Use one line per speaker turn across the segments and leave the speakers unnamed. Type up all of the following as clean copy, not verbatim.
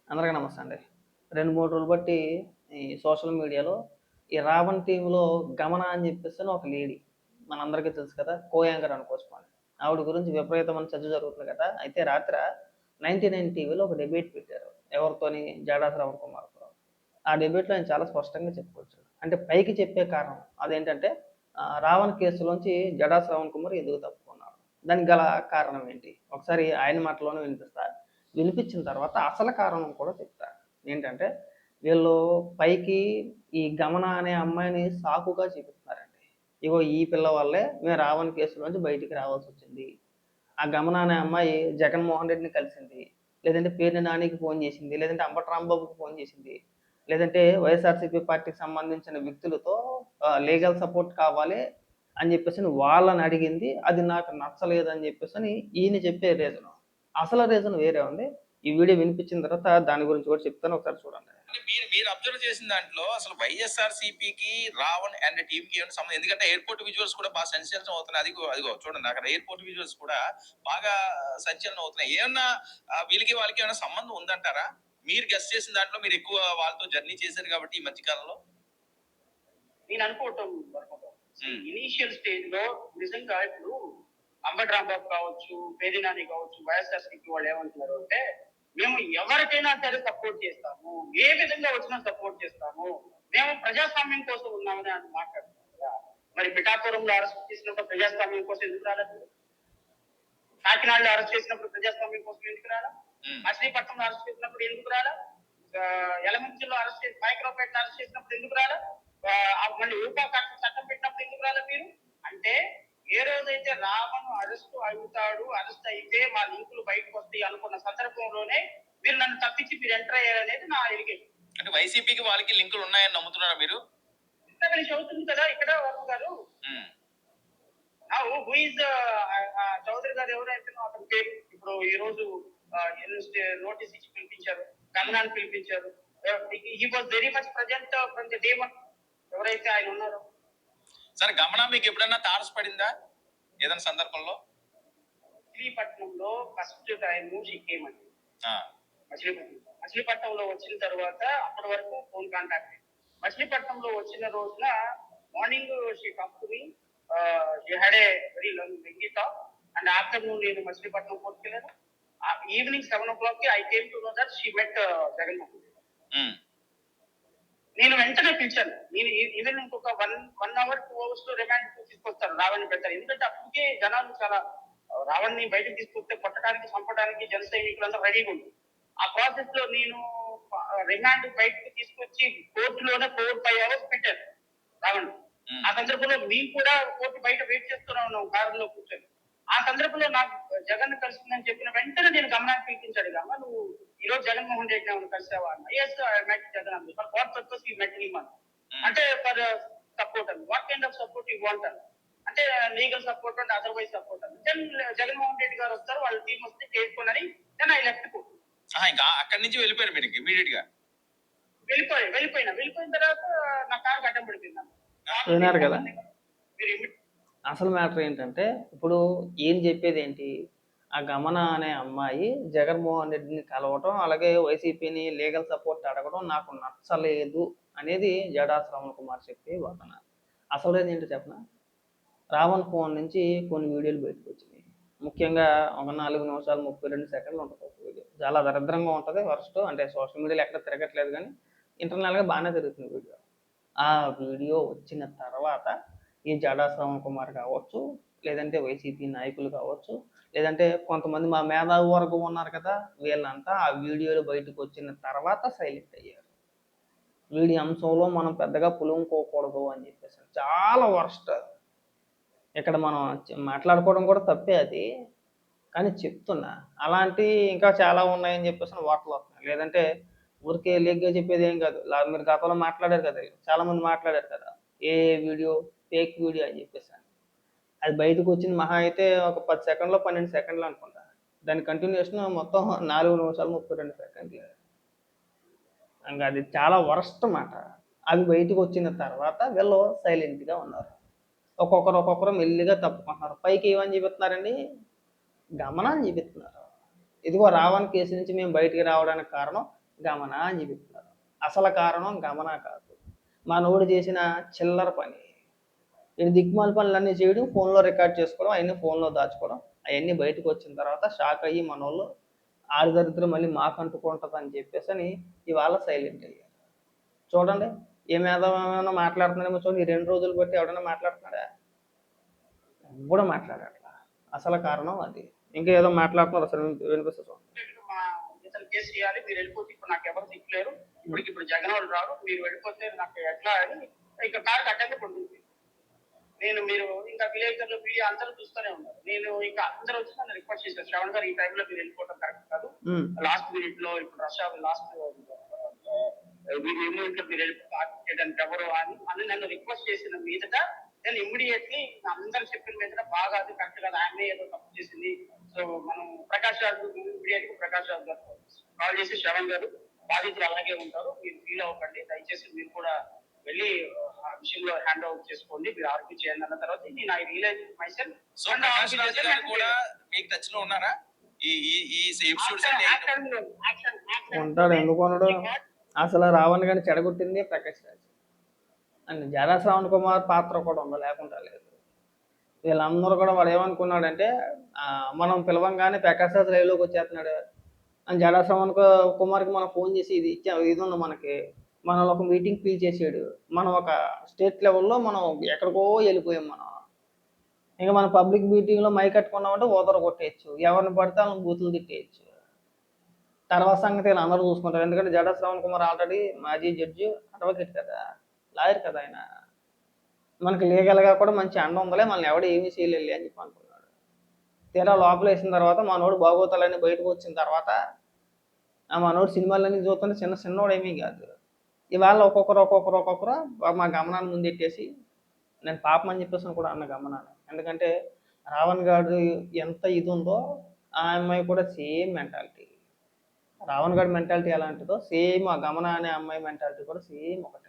అందరికీ నమస్తే అండి. 2, 3 రోజులు బట్టి ఈ సోషల్ మీడియాలో ఈ 'రావణ్' టీమ్‌లో గమన అని చెప్పేసని ఒక లేడీ మనందరికీ తెలుసు కదా! కో యాంకర్ అనుకోవచ్చు మనం. ఆవిడ గురించి విపరీతమైన చర్చ జరుగుతుంది కదా! అయితే రాత్ర 99 టీవీలో ఒక డిబేట్ పెట్టారు. ఎవరితోని? జడా శ్రవణ్ కుమార్‌తో. ఆ డిబేట్‌లో ఆయన చాలా స్పష్టంగా చెప్పుకొచ్చాడు. అంటే పైకి చెప్పే కారణం అదేంటంటే 'రావణ్' కేసులోంచి జడా శ్రవణ్ కుమార్ ఎందుకు తప్పుకున్నాడు? దానికి గల కారణం ఏంటి? ఒకసారి ఆయన మాటల్లోనే వినిపిస్తా. వినిపించిన తర్వాత అసలు కారణం కూడా చెప్తా. ఏంటంటే వీళ్ళు పైకి ఈ గమన అనే అమ్మాయిని సాకుగా చూపిస్తున్నారండి. ఇగో ఈ పిల్ల వల్లే మేము 'రావణ్' కేసులోంచి బయటికి రావాల్సొచ్చింది. ఆ గమన అనే అమ్మాయి జగన్మోహన్ రెడ్డిని కలిసింది. లేదంటే పేర్ని నానికి ఫోను చేసింది. లేదంటే అంబటి రాంబాబుకి ఫోను చేసింది. లేదంటే వైఎస్ఆర్‌సీపీ పార్టీకి సంబంధించిన వ్యక్తులతో లీగల్ సపోర్ట్ కావాలి అని చెప్పేసని వాళ్ళని అడిగింది. అది నాకు నచ్చలేదని చెప్పేసని ఈయన చెప్పే రీజను. అసలు రీజన్ వేరే ఉంది. ఈ వీడియో వినిపించిన తర్వాత దాని గురించి కూడా చెప్తాను. ఒకసారి చూడండి.
అంటే మీరు అబ్జర్వ్ చేసిన దాంట్లో అసలు వైఎస్ఆర్‌సీపీకి, రావణ్ అండ్ టీమ్‌కి ఏమైనా సంబంధం, ఎందుకంటే ఎయిర్‌పోర్ట్ విజువల్స్ కూడా బాగా సెన్సేషన్ అవుతున్నాయి. అదిగో చూడండి అక్కడ ఎయిర్‌పోర్ట్ విజువల్స్ కూడా బాగా సంచలనం అవుతున్నాయి. ఏమన్నా వీళ్ళకి వాళ్ళకి ఏమైనా సంబంధం ఉందంటారా? మీరు గెస్ చేసిన దాంట్లో మీరు ఎక్కువ వాళ్ళతో జర్నీ చేశారు కాబట్టి ఈ మధ్య కాలంలో.
నేను అనుకోవటం ఇనీషియల్ స్టేజ్ లో నిజంగా ఇప్పుడు అంబటి రాంబాబు కావచ్చు, పేది నాని కావచ్చు, వైఎస్ఆర్సీపీ వాళ్ళు ఏమంటున్నారు అంటే మేము ఎవరికైనా సరే సపోర్ట్ చేస్తాము, ఏ విధంగా వచ్చినా సపోర్ట్ చేస్తాము, మేము ప్రజాస్వామ్యం కోసం ఉన్నామని అని మాట్లాడుతున్నారు కదా. మరి పిఠాపురంలో అరెస్ట్ చేసినప్పుడు ప్రజాస్వామ్యం కోసం ఎందుకు రాలేదు? కాకినాడలో అరెస్ట్ చేసినప్పుడు ప్రజాస్వామ్యం కోసం ఎందుకు రాలా? మచిలీపట్నంలో అరెస్ట్ చేసినప్పుడు ఎందుకు రాలా? ఎలమంచిలో అరెస్ట్ చేసి మైక్రోపేటలో అరెస్ట్ చేసినప్పుడు ఎందుకు రాలా? మళ్ళీ ఊపా చట్టం పెట్టినప్పుడు ఎందుకు రాలేదు మీరు? అంటే ఏ రోజైతే రావణ్ అరెస్ట్ అవుతాడు, అరెస్ట్ అయితే మా లింకులు బయటకు వస్తాయి అనుకున్న సందర్భంలోనే మీరు నన్ను తప్పించి మీరు ఎంటర్ అయ్యారనేది నా ఎలిగేషన్.
అంటే వైసీపీకి వాళ్ళకి లింకులు ఉన్నాయని నమ్ముతున్నారా మీరు?
ఇంత అవుతుంది కదా ఇక్కడ వరుణ్ గారు. హూ ఇస్ చౌదరి గారు ఎవరైతే అతని పేరు ఇప్పుడు ఈ రోజు నోటీస్ ఇచ్చి పిలిపించారు, గమనాన్ని పిలిపించారు. He was very much present from the day one ఎవరైతే ఆయన ఉన్నారో.
సరే, గమన మీకు ఎప్పుడన్నా తారసపడిందా ఏదైనా సందర్భంలో?
మచిలీపట్నంలో ఫస్ట్ టైం షీ కేమ్ అండి. మచిలీపట్నంలో వచ్చిన తర్వాత అప్పటి వరకు ఫోన్ కాంటాక్ట్. మచిలీపట్నంలో వచ్చిన రోజున morning she come to me, she had a very lengthy talk and afternoon నేను మచిలీపట్నం కోర్టుకి వెళ్ళాను. Evening 7 o'clock I came to know that she met Jaganmohan. నేను వెంటనే పిలిచాను. నేను ఈవెన్ ఇంకొక 1 hour 2 hours లో రిమాండ్ తీసుకొస్తాను, రావణ్ని పెడతారు. ఎందుకంటే అప్పటికే జనాలు చాలా రావణ్ని బయటకు తీసుకొస్తే కొట్టడానికి, చంపడానికి జన సైనికులంతా రెడీగా ఉంది. ఆ ప్రాసెస్ లో నేను రిమాండ్ బయటకు తీసుకొచ్చి కోర్టులోనే 4-5 hours పెట్టాను రావణ్. ఆ సందర్భంలో మేము కూడా కోర్టు బయట వెయిట్ చేస్తూనే ఉన్నాం కారులో కూర్చొని. ఆ సందర్భంలో నాకు జగన్ కలిసిందని చెప్పిన వెంటనే నేను గమనాన్ని పిలిపించాడు. అమ్మ నువ్వు ఈ రోజు జగన్మోహన్ రెడ్డి ఏమైనా కలిసావా అన్న. ఎస్ ఐ మెట్ జగన్ అంది. For what purpose you met him అన్న. అంటే ఫర్ సపోర్ట్ అని. What kind of support you want అని. అంటే legal support and otherwise support అని. దెన్ జగన్మోహన్ రెడ్డి గారు వస్తారు, వాళ్ళ టీం వస్తే చేసుకోనని దెన్ ఐ లెఫ్ట్ కోర్టు.
ఇంకా అక్కడి నుంచి వెళ్ళిపోయారు మీరు ఇమీడియట్ గా?
వెళ్ళిపోయిన తర్వాత నా కారు అడ్డం పడిపోయింది.
విన్నారు కదా. అసలు మ్యాటర్ ఏంటంటే ఇప్పుడు ఏం చెప్పేది ఏంటి, ఆ గమన అనే అమ్మాయి జగన్మోహన్ రెడ్డిని కలవటం, అలాగే వైసీపీని లీగల్ సపోర్ట్ అడగడం నాకు నచ్చలేదు అనేది జడా శ్రవణ్ కుమార్ చెప్పే వాదన. అసలు ఏంటో చెప్పనా, రావణ్ ఫోన్ నుంచి కొన్ని వీడియోలు బయటకు వచ్చినాయి. ముఖ్యంగా ఒక 4 నిమిషాలు 32 సెకండ్లు ఉంటుంది ఒక వీడియో. చాలా దరిద్రంగా ఉంటుంది, వరస్ట్. అంటే సోషల్ మీడియాలో ఎక్కడ తిరగట్లేదు కానీ ఇంటర్నల్గా బాగానే తిరుగుతుంది వీడియో. ఆ వీడియో వచ్చిన తర్వాత ఈ జడా శ్రవణ్ కుమార్ కావచ్చు, లేదంటే వైసీపీ నాయకులు కావచ్చు, లేదంటే కొంతమంది మా మేధావి వర్గం ఉన్నారు కదా, వీళ్ళంతా ఆ వీడియోలు బయటకు వచ్చిన తర్వాత సైలెంట్ అయ్యారు. వీడియో అంశంలో మనం పెద్దగా పులుముకోకూడదు అని చెప్పేసి చాలా వర్స్ట్. ఇక్కడ మనం మాట్లాడుకోవడం కూడా తప్పే అది, కానీ చెప్తున్నా అలాంటి ఇంకా చాలా ఉన్నాయని చెప్పేసి వార్తలు వస్తున్నాయి. లేదంటే ఊరికే లీగ్గా చెప్పేది ఏం కాదు. మీరు గతంలో మాట్లాడారు కదా, చాలామంది మాట్లాడారు కదా, ఏ వీడియో ఫేక్ వీడియో అని చెప్పేసి. అది బయటకు వచ్చింది మహా అయితే ఒక 10 సెకండ్లో 12 సెకండ్లు అనుకుంటా. దాని కంటిన్యూషన్ మొత్తం 4 నిమిషాలు 32 సెకండ్లు. ఇంకా అది చాలా వరస్ట్ మాట. అవి బయటకు వచ్చిన తర్వాత వీళ్ళు సైలెంట్గా ఉన్నారు. ఒక్కొక్కరు మెల్లిగా తప్పుకుంటున్నారు. పైకి ఏమని చూపిస్తున్నారండి, గమనాన్ని చూపిస్తున్నారు. ఇదిగో రావణ్ కేసు నుంచి మేము బయటికి రావడానికి కారణం గమన అని చెప్తున్నారు. అసలు కారణం గమన కాదు, మనోడు చేసిన చిల్లర పని. ఇది దిక్కుమాల పనులన్నీ చేయడం, ఫోన్లో రికార్డ్ చేసుకోవడం, అవన్నీ ఫోన్లో దాచుకోవడం, అవన్నీ బయటకు వచ్చిన తర్వాత షాక్ అయ్యి మనోళ్ళు ఆడి దరిద్రం మళ్ళీ మాకు అంటుకుంటుంది అని చెప్పేసి అని ఇవాళ సైలెంట్ అయ్యారు. చూడండి ఏమైనా మాట్లాడుతున్నాడేమో చూడండి, ఈ 2 రోజులు బట్టి ఎవడైనా మాట్లాడుతున్నాడా? కూడా మాట్లాడట్లా. అసలు కారణం అది. ఇంకా ఏదో మాట్లాడుతున్నారు, అసలు వినిపిస్తుంది.
మా ఇతను కేసు చేయాలి, మీరు వెళ్ళిపోతే ఇప్పుడు నాకు ఎవరు దిక్కులేరు, ఇప్పుడు జగన్ వాళ్ళు రారు, మీరు వెళ్ళిపోతే నాకు ఎట్లా అని ఇంకా కారు అడ్డంగా పడుతుంది. మీరు ఇంకా విలేకరులు వీడియో అందరూ చూస్తూనే ఉన్నారు. నేను ఇంకా అందరూ వచ్చి నన్ను రిక్వెస్ట్ చేశారు, శ్రవణ్ గారు ఈ టైంలో మీరు వెళ్ళిపోవడం కరెక్ట్ కాదు, లాస్ట్ మినిట్ లో ఇప్పుడు రష్యా లాస్ట్ మీరు ఇమీడియట్ మీరు వెళ్ళిపోవడానికి ఎవరు అని నన్ను రిక్వెస్ట్ చేసిన మీదట నేను ఇమ్మీడియట్లీ అందరు చెప్పిన మీద బాగా అది కరెక్ట్ కదా, ఆమె ఏదో తప్పు చేసింది, సో మనం ప్రకాష్ రాజు ఇమ్మీడియట్ ప్రకాష్ రాజు గారు కాల్ చేసి శ్రవణ్ గారు బాధితులు అలాగే ఉంటారు, మీరు ఫీల్ అవ్వకండి, దయచేసి మీరు కూడా వెళ్ళి ఆ విషయంలో హ్యాండ్ ఓవర్ చేసుకోండి, మీరు ఆర్గ్యూ చేయండి అన్న తర్వాత నేను I realise myself.
So Prakash Raju గారు కూడా మీకు టచ్ లో ఉన్నారా? ఈ ఈ ఎపిసోడ్స్
ఉంటాడు, ఎందుకు ఉండడు? అసలు రావణ్ గారిని చెడగొట్టింది ప్రకాష్ రాజ్ అండ్ జడా శ్రావణ్ కుమార్ పాత్ర కూడా ఉందా, లేకుండా లేదు. వీళ్ళందరూ కూడా వాడు ఏమనుకున్నాడంటే మనం పిలవంగానే ప్రకాష్ రాజ్ లైవ్లోకి వచ్చేస్తున్నాడు అని జడా శ్రావణ్ కుమార్కి మనం ఫోన్ చేసి ఇది ఇచ్చాం, ఇది ఉంది మనకి, మనం ఒక మీటింగ్ ఫీల్ చేసాడు, మనం ఒక స్టేట్ లెవెల్లో మనం ఎక్కడికో వెళ్ళిపోయాం. మనం ఇంకా మన పబ్లిక్ మీటింగ్లో మై కట్టుకున్నామంటే ఓదర కొట్టేయచ్చు, ఎవరిని పడితే వాళ్ళని బూతులు తిట్టేయచ్చు. తర్వాత సంగతి అందరూ చూసుకుంటారు, ఎందుకంటే జడా శ్రావణ్ కుమార్ ఆల్రెడీ మాజీ జడ్జి, అడ్వకేట్ కదా, లాయర్ కదా ఆయన, మనకి లీగల్గా కూడా మంచి అండ ఉందలే, మనల్ని ఎవడు ఏమీ చేయలేదు అని చెప్పి అనుకున్నాడు. తీరా లోపల వేసిన తర్వాత మనోడు బాగోతాలన్నీ బయటకు వచ్చిన తర్వాత మనోడు సినిమాలన్నీ చూస్తుంటే చిన్నోడు ఏమీ కాదు. ఇవాళ ఒక్కొక్కరు మా గమనాన్ని ముందెట్టేసి, నేను పాపం అని చెప్పేసి కూడా అన్న గమనాన్ని, ఎందుకంటే రావణ్ గారు ఎంత ఇది ఉందో ఆ అమ్మాయి కూడా సేమ్ మెంటాలిటీ. రావణ్ గారి మెంటాలిటీ ఎలాంటిదో సేమ్ ఆ గమన అనే అమ్మాయి మెంటాలిటీ కూడా సేమ్ ఒకటే.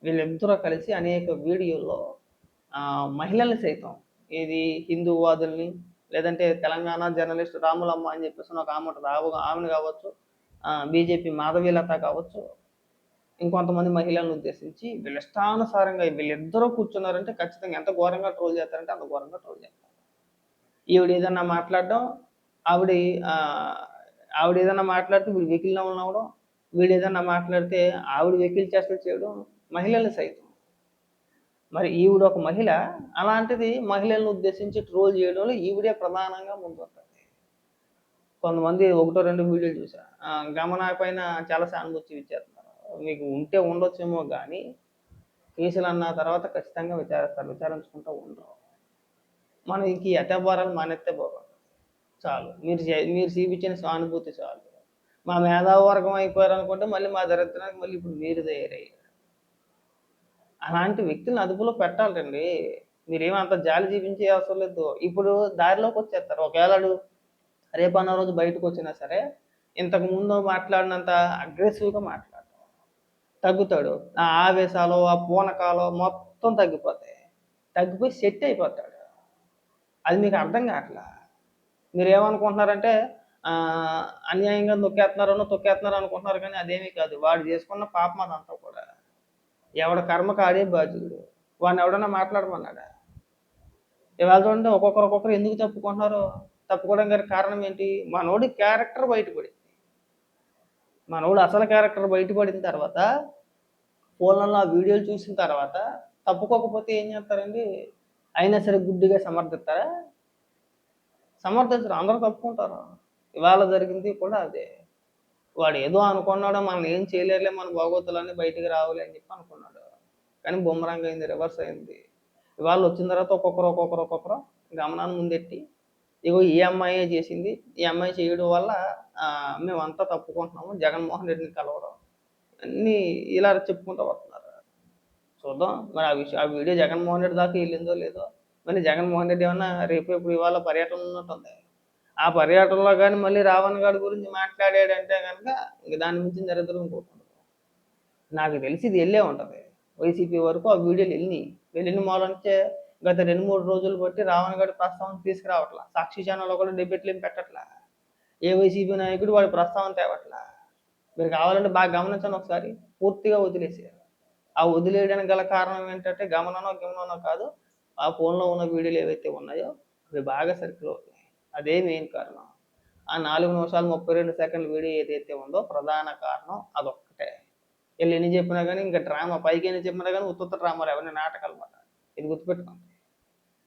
వీళ్ళిద్దరూ కలిసి అనేక వీడియోల్లో మహిళల్ని సైతం, ఇది హిందూవాదుల్ని, లేదంటే తెలంగాణ జర్నలిస్ట్ రాములమ్మ అని చెప్పేసి ఒక ఆమె ఉంటుంది, ఆమెను కావచ్చు, బీజేపీ మాధవీలత కావచ్చు, ఇంకొంతమంది మహిళలను ఉద్దేశించి వీళ్ళ ఇష్టానుసారంగా వీళ్ళిద్దరూ కూర్చున్నారంటే ఖచ్చితంగా ఎంత ఘోరంగా ట్రోల్ చేస్తారంటే అంత ఘోరంగా ట్రోల్ చేస్తారు. ఈవిడ ఏదన్నా మాట్లాడడం, ఆవిడ ఏదన్నా మాట్లాడితే వీడు వెకిలిన ఉన్నవడం, వీడు ఏదన్నా మాట్లాడితే ఆవిడ వెకిలి చేష్టలు చేయడం, మహిళలు సైతం. మరి ఈవిడ ఒక మహిళ, అలాంటిది మహిళలను ఉద్దేశించి ట్రోల్ చేయడంలో ఈవిడే ప్రధానంగా ముందుంటుంది. కొంతమంది 1-2 వీడియోలు చూసా, గమన పైన చాలా సానుభూతి ఇచ్చేస్తున్నారు. మీకు ఉంటే ఉండొచ్చేమో కానీ కేసులు అన్న తర్వాత ఖచ్చితంగా విచారిస్తారు, విచారించుకుంటూ ఉండరు. మనం ఇంక ఈ అత్యాభారాలు మానేస్తే బాగుంటుంది చాలు. మీరు చూపించిన సానుభూతి చాలు. మా మేధావర్గం అయిపోయారు అనుకుంటే మళ్ళీ మా దరిద్రానికి మళ్ళీ ఇప్పుడు మీరు తయారయ్యారు. అలాంటి వ్యక్తులను అదుపులో పెట్టాలండి. మీరేమంత జాలి చూపించే అవసరం లేదు. ఇప్పుడు దారిలోకి వచ్చేస్తారు. ఒకవేళ రేపన్న రోజు బయటకు వచ్చినా సరే ఇంతకు ముందు మాట్లాడినంత అగ్రెసివ్గా మాట్లాడతాడు, తగ్గుతాడు. ఆ ఆవేశాలు, ఆ పూనకాలు మొత్తం తగ్గిపోయి సెట్ అయిపోతాడు. అది మీకు అర్థం కావట్లా. మీరేమనుకుంటున్నారంటే అన్యాయంగా తొక్కేస్తున్నారు అనుకుంటున్నారు, కానీ అదేమీ కాదు. వాడు చేసుకున్న పాపం అదంతా కూడా. ఎవడ కర్మకు ఆడే బాధ్యుడు. వాడిని ఎవడన్నా మాట్లాడమన్నాడా? ఇవాళ చూడండి ఒక్కొక్కరు ఎందుకు తప్పుకోవడం గారి కారణం ఏంటి? మనోడి క్యారెక్టర్ బయటపడింది. మనోడు అసలు క్యారెక్టర్ బయటపడిన తర్వాత ఫోన్లలో ఆ వీడియోలు చూసిన తర్వాత తప్పుకోకపోతే ఏం చేస్తారండి? అయినా సరే గుడ్డిగా సమర్థిస్తారా? సమర్థించరు, అందరూ తప్పుకుంటారు. ఇవాళ జరిగింది కూడా అదే. వాడు ఏదో అనుకున్నాడు, మనం ఏం చేయలేరులే, మన బాగోతులన్నీ బయటికి రావాలి అని చెప్పి అనుకున్నాడు, కానీ బొమ్మరంగా అయింది, రివర్స్ అయింది. ఇవాళ వచ్చిన తర్వాత ఒక్కొక్కరు గమనాన్ని ముందెట్టి, ఇగో ఈ అమ్మాయి చేసింది, ఈ అమ్మాయి చేయడం వల్ల మేమంతా తప్పుకుంటున్నాము, జగన్మోహన్ రెడ్డిని కలవడం అన్నీ ఇలా చెప్పుకుంటూ వస్తున్నారు. చూద్దాం మరి ఆ వీడియో జగన్మోహన్ రెడ్డి దాకా వెళ్ళిందో లేదో. మరి జగన్మోహన్ రెడ్డి ఏమన్నా రేపు ఇవాళ పర్యటన ఉన్నట్టుంది. ఆ పర్యటనలో కానీ మళ్ళీ రావణ్ గారి గురించి మాట్లాడాడంటే కనుక ఇంక దాని మించిన దరిద్రం ఇంకోటి. నాకు తెలిసి ఇది వెళ్ళే ఉంటుంది వైసీపీ వరకు. ఆ వీడియోలు వెళ్ళిన మూలంచే గత 2-3 రోజులు బట్టి రావణ్ గారి ప్రస్తావన తీసుకురావట్లా. సాక్షి ఛానల్లో కూడా డిబేట్లు ఏం పెట్టట్లా. ఏ వైసీపీ నాయకుడు వాడి ప్రస్తావన తేవట్లా. మీరు కావాలంటే బాగా గమనించండి ఒకసారి. పూర్తిగా వదిలేసారు. ఆ వదిలేయడానికి గల కారణం ఏంటంటే గమననో కాదు. ఆ ఫోన్‌లో ఉన్న వీడియోలు ఏవైతే ఉన్నాయో అవి బాగా సర్కిల్ అవుతున్నాయి. అదే మెయిన్ కారణం. ఆ 4 నిమిషాలు 32 సెకండ్ల వీడియో ఏదైతే ఉందో ప్రధాన కారణం అదొక్కటే. ఈళ్ళు ఎన్ని చెప్పినా గాని ఇంక డ్రామా పైకి ఎన్ని చెప్పినా గాని ఉత్తుత్త డ్రామాలు అవన్నీ నాటకాలు మాట. ఇది గుర్తుపెట్టుకోండి.